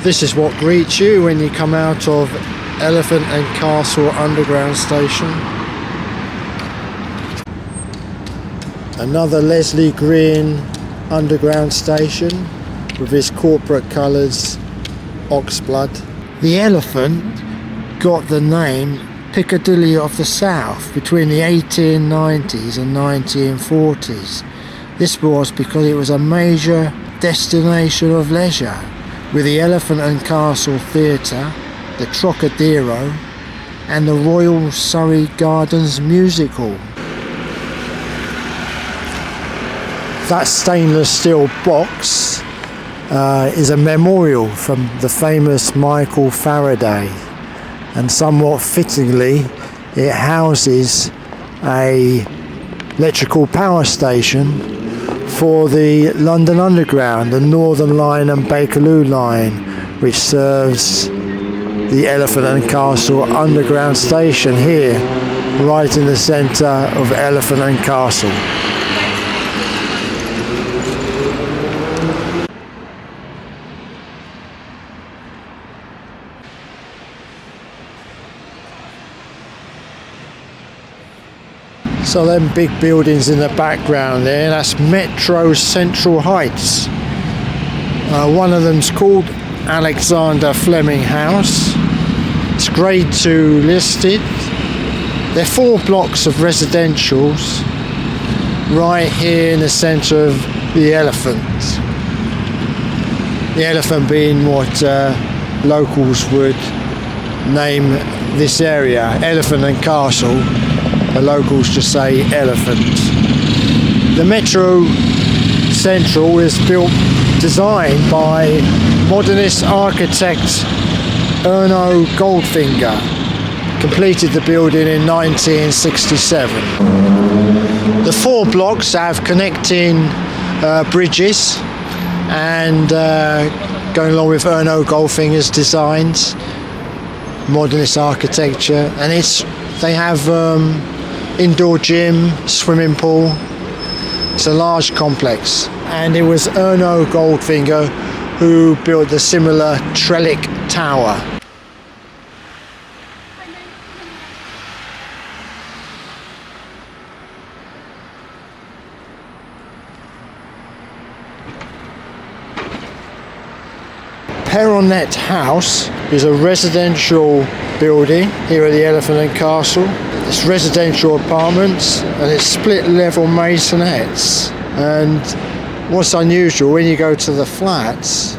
This is what greets you when you come out of Elephant and Castle Underground Station. Another Leslie Green Underground Station with his corporate colours, oxblood. The Elephant got the name Piccadilly of the South between the 1890s and 1940s. This was because it was a major destination of leisure, with the Elephant and Castle Theatre, the Trocadero and the Royal Surrey Gardens Music Hall. That stainless steel box is a memorial from the famous Michael Faraday, and somewhat fittingly it houses a electrical power station for the London Underground, the Northern Line and Bakerloo Line, which serves the Elephant and Castle Underground Station here, right in the centre of Elephant and Castle. So them big buildings in the background there, that's Metro Central Heights. One of them's called Alexander Fleming House. It's grade 2 listed. They're 4 blocks of residentials right here in the centre of the Elephant. The Elephant being what locals would name this area, Elephant and Castle. The locals just say Elephant. The Metro Central is designed by modernist architect Erno Goldfinger. Completed the building in 1967. The 4 blocks have connecting bridges and going along with Erno Goldfinger's designs, modernist architecture, and they have indoor gym, swimming pool. It's a large complex, and it was Erno Goldfinger who built the similar Trellick Tower. Peronet House is a residential building here at the Elephant and Castle. It's residential apartments and it's split level masonettes. And what's unusual, when you go to the flats,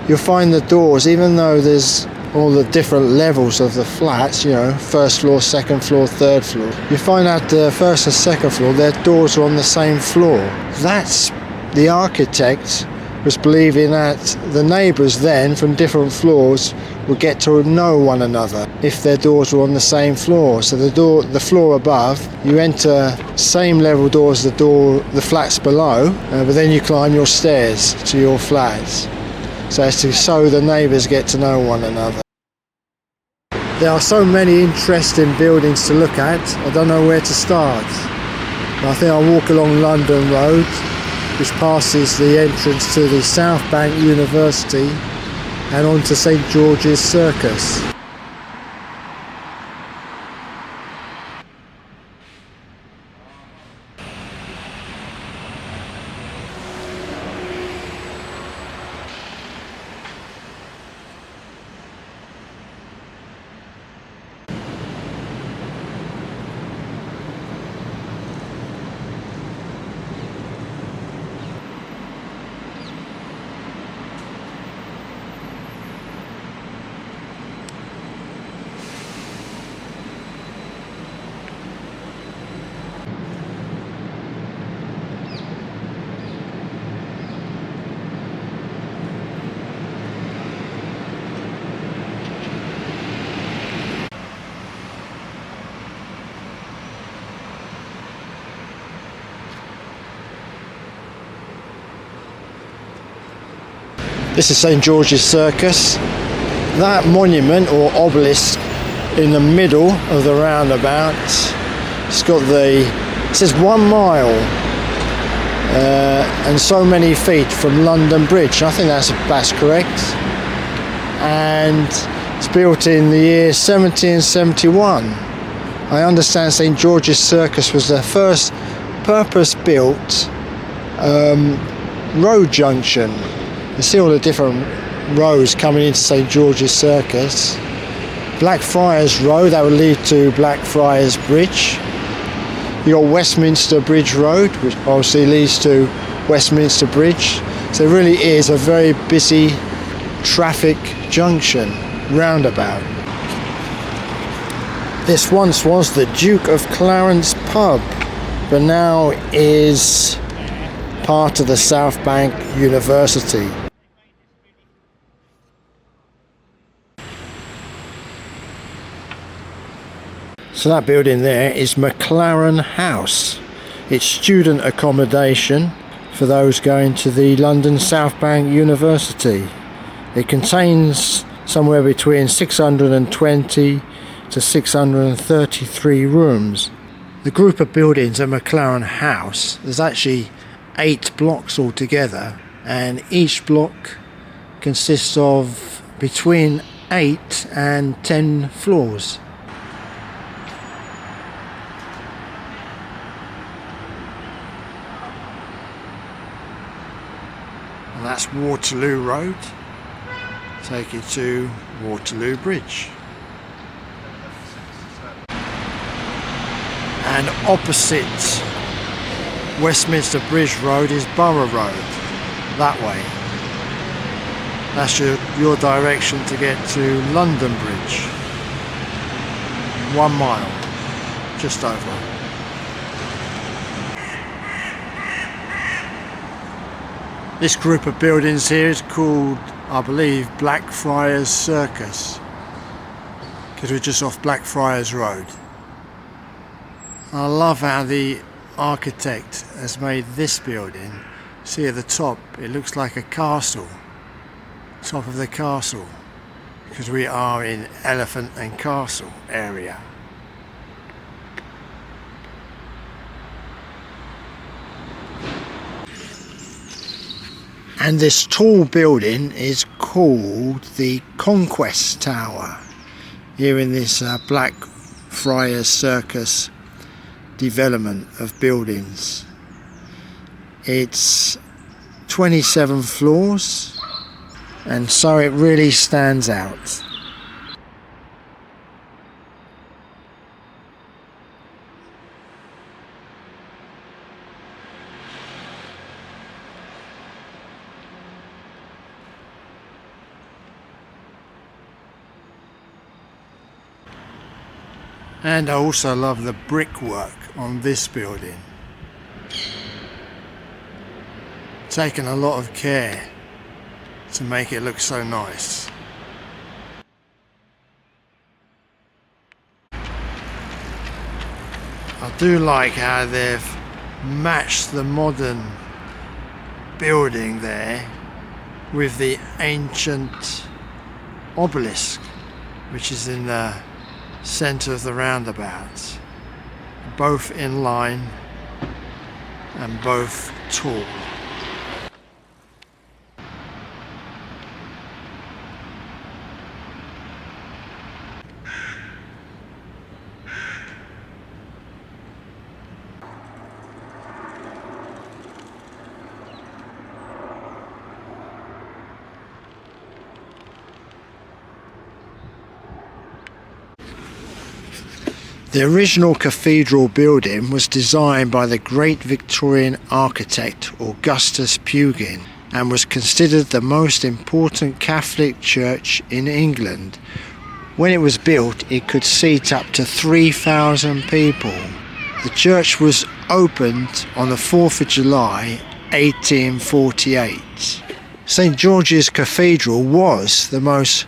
you'll find the doors, even though there's all the different levels of the flats, you know, first floor, second floor, third floor, you find out the first and second floor, their doors are on the same floor. That's the architect was believing that the neighbours then from different floors would get to know one another if their doors were on the same floor. So the floor above, you enter same level doors the flats below, but then you climb your stairs to your flats. So the neighbours get to know one another. There are so many interesting buildings to look at, I don't know where to start. I think I'll walk along London Road, which passes the entrance to the South Bank University and on to St George's Circus. This is St George's Circus. That monument or obelisk in the middle of the roundabout, it says 1 mile and so many feet from London Bridge. I think that's correct. and it's built in the year 1771. I understand St George's Circus was the first purpose-built road junction. You see all the different roads coming into St George's Circus. Blackfriars Road, that would lead to Blackfriars Bridge. You got Westminster Bridge Road, which obviously leads to Westminster Bridge. So it really is a very busy traffic junction, roundabout. This once was the Duke of Clarence pub, but now is part of the South Bank University. So that building there is McLaren House. It's student accommodation for those going to the London South Bank University. It contains somewhere between 620 to 633 rooms. The group of buildings at McLaren House, there's actually 8 blocks altogether, and each block consists of between 8 and 10 floors. And that's Waterloo Road. Take you to Waterloo Bridge. And opposite Westminster Bridge Road is Borough Road, that way. That's your direction to get to London Bridge. 1 mile, just over. This group of buildings here is called, I believe, Blackfriars Circus, because we're just off Blackfriars Road. I love how the architect has made this building. See at the top, it looks like a castle, top of the castle, because we are in Elephant and Castle area. And this tall building is called the Conquest Tower, here in this Blackfriars Circus development of buildings. It's 27 floors, and so it really stands out. And I also love the brickwork on this building. Taken a lot of care to make it look so nice. I do like how they've matched the modern building there with the ancient obelisk, which is in the centre of the roundabout, both in line and both tall. The original cathedral building was designed by the great Victorian architect Augustus Pugin and was considered the most important Catholic church in England. When it was built, it could seat up to 3,000 people. The church was opened on the 4th of July 1848. St George's Cathedral was the most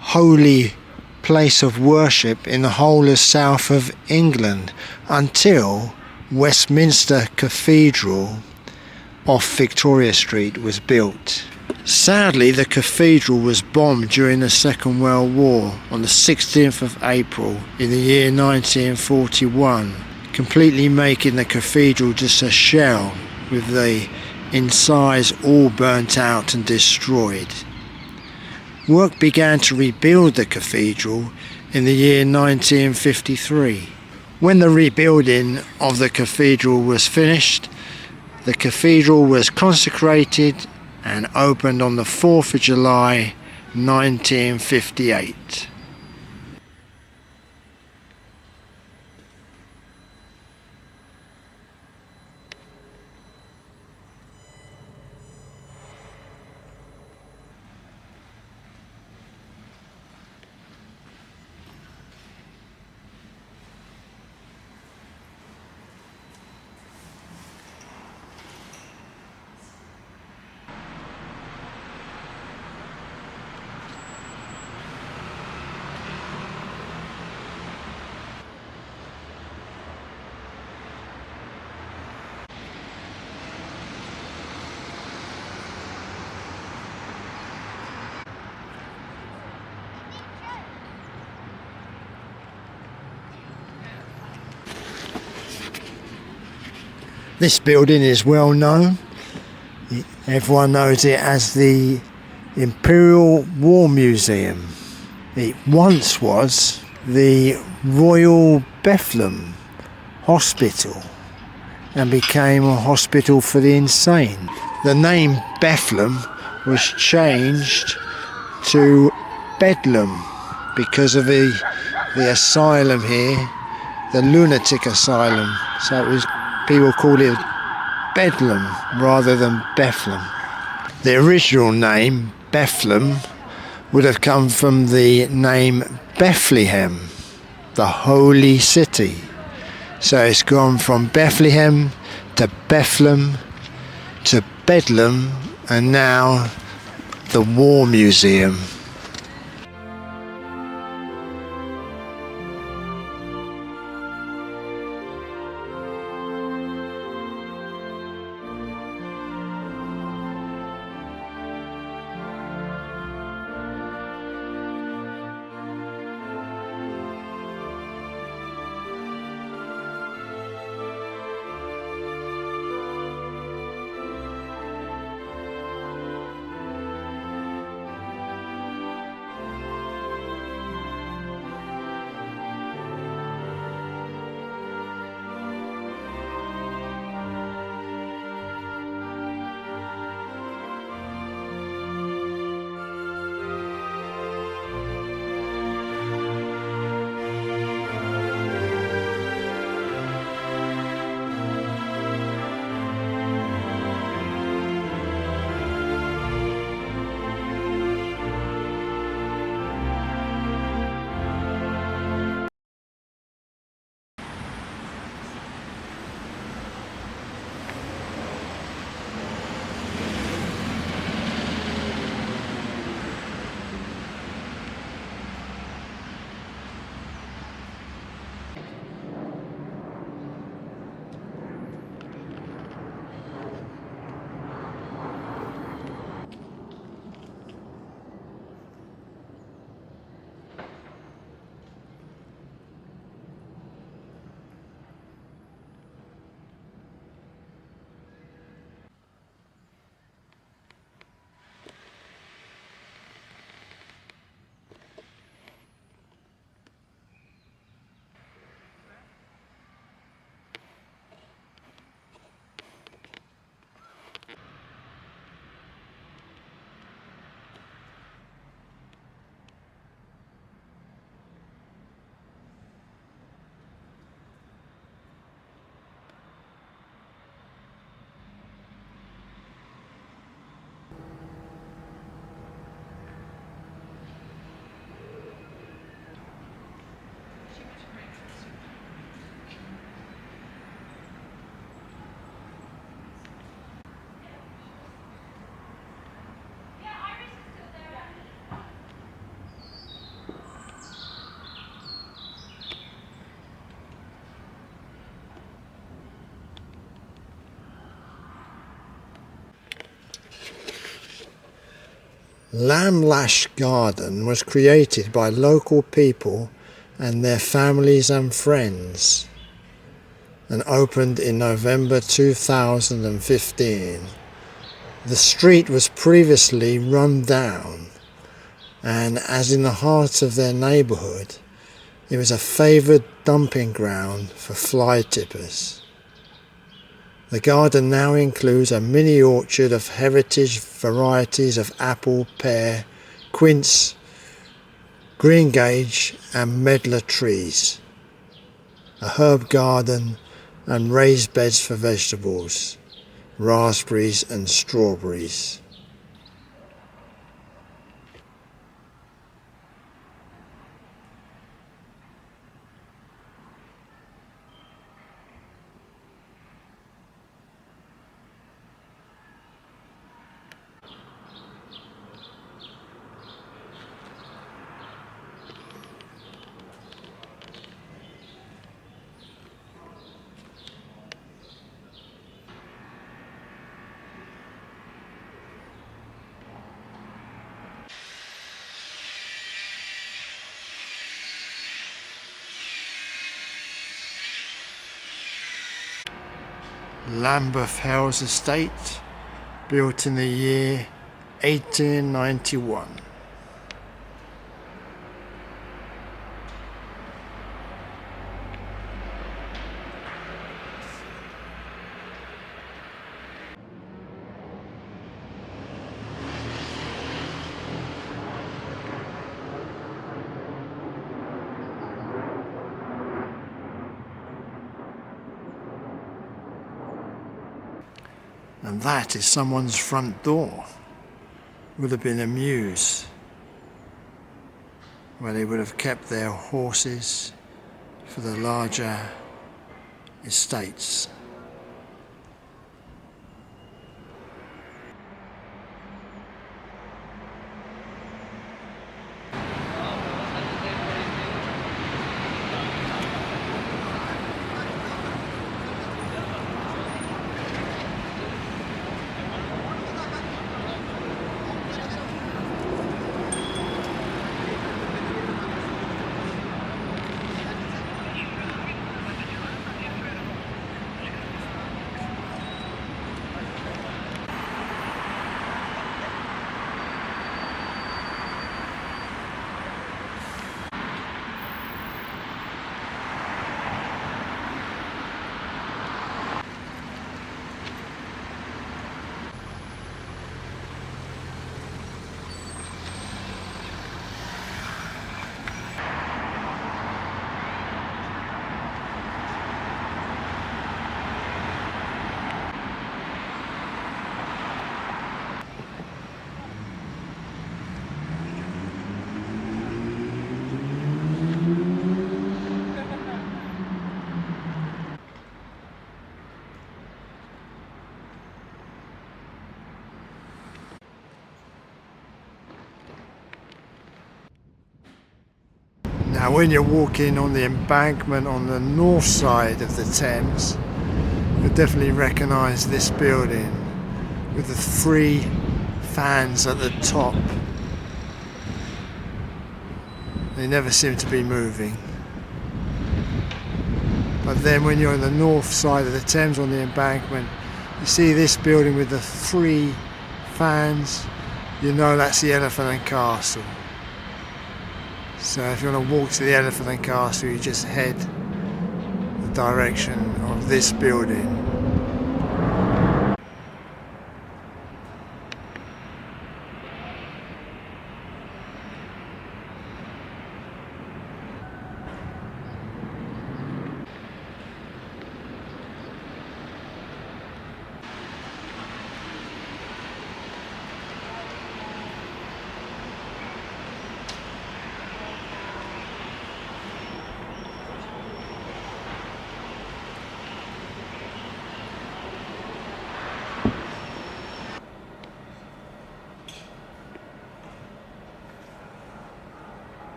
holy place of worship in the whole of south of England until Westminster Cathedral off Victoria Street was built. Sadly, the cathedral was bombed during the Second World War on the 16th of April in the year 1941, completely making the cathedral just a shell with the insides all burnt out and destroyed. Work began to rebuild the cathedral in the year 1953. When the rebuilding of the cathedral was finished, the cathedral was consecrated and opened on the 4th of July 1958. This building is well known. Everyone knows it as the Imperial War Museum. It once was the Royal Bethlehem Hospital and became a hospital for the insane. The name Bethlehem was changed to Bedlam because of the asylum here, the lunatic asylum. So it was, people call it Bedlam rather than Bethlehem. The original name, Bethlehem, would have come from the name Bethlehem, the holy city. So it's gone from Bethlehem to Bethlehem to Bedlam, and now the War Museum. Lamlash Garden was created by local people and their families and friends and opened in November 2015. The street was previously run down and as in the heart of their neighbourhood, it was a favoured dumping ground for fly tippers. The garden now includes a mini orchard of heritage varieties of apple, pear, quince, greengage and medlar trees, a herb garden and raised beds for vegetables, raspberries and strawberries. Lambeth House Estate, built in the year 1891. And that is someone's front door. Would have been a mews where they would have kept their horses for the larger estates. Now when you're walking on the embankment on the north side of the Thames, you'll definitely recognise this building with the 3 fans at the top. They never seem to be moving. But then when you're on the north side of the Thames on the embankment, you see this building with the 3 fans, you know that's the Elephant and Castle. So if you want to walk to the Elephant and Castle, you just head the direction of this building.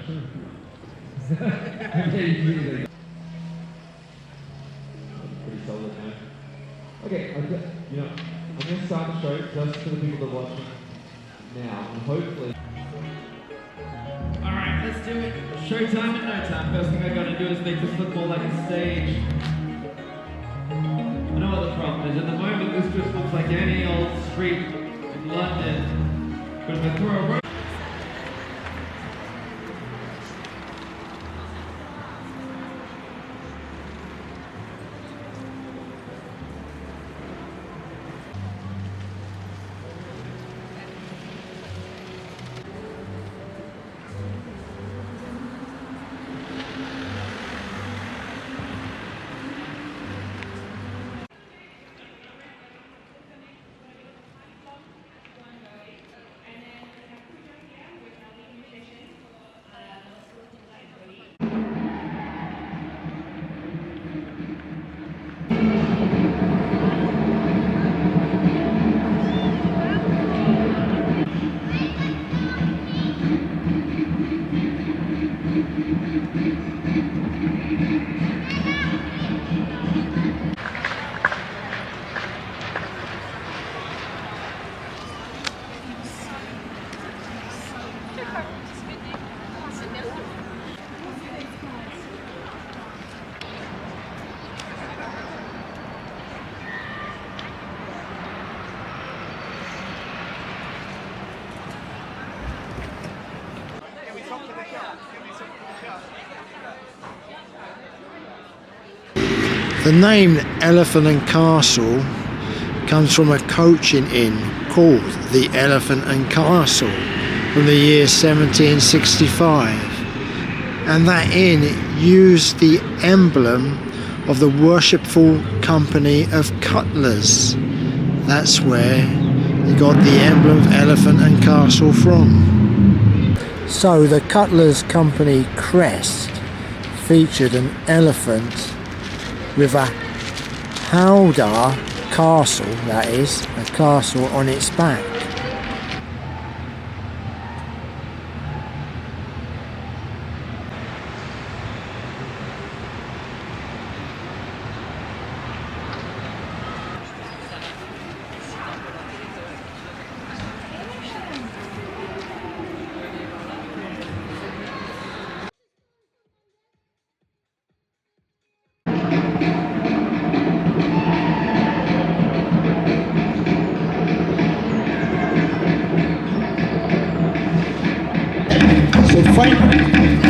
Pretty solid, man. Okay, I'm going to start the show just for the people that are watching now, and hopefully. Alright, let's do it. Showtime in no time. First thing I gotta do is make this look more like a stage. I know what the problem is. At the moment, this just looks like any old street in London. But if I throw a rope. The name Elephant and Castle comes from a coaching inn called the Elephant and Castle from the year 1765, and that inn used the emblem of the Worshipful Company of Cutlers. That's where you got the emblem of Elephant and Castle from. So the Cutlers Company crest featured an elephant with a howdah castle, that is, a castle on its back. So finally,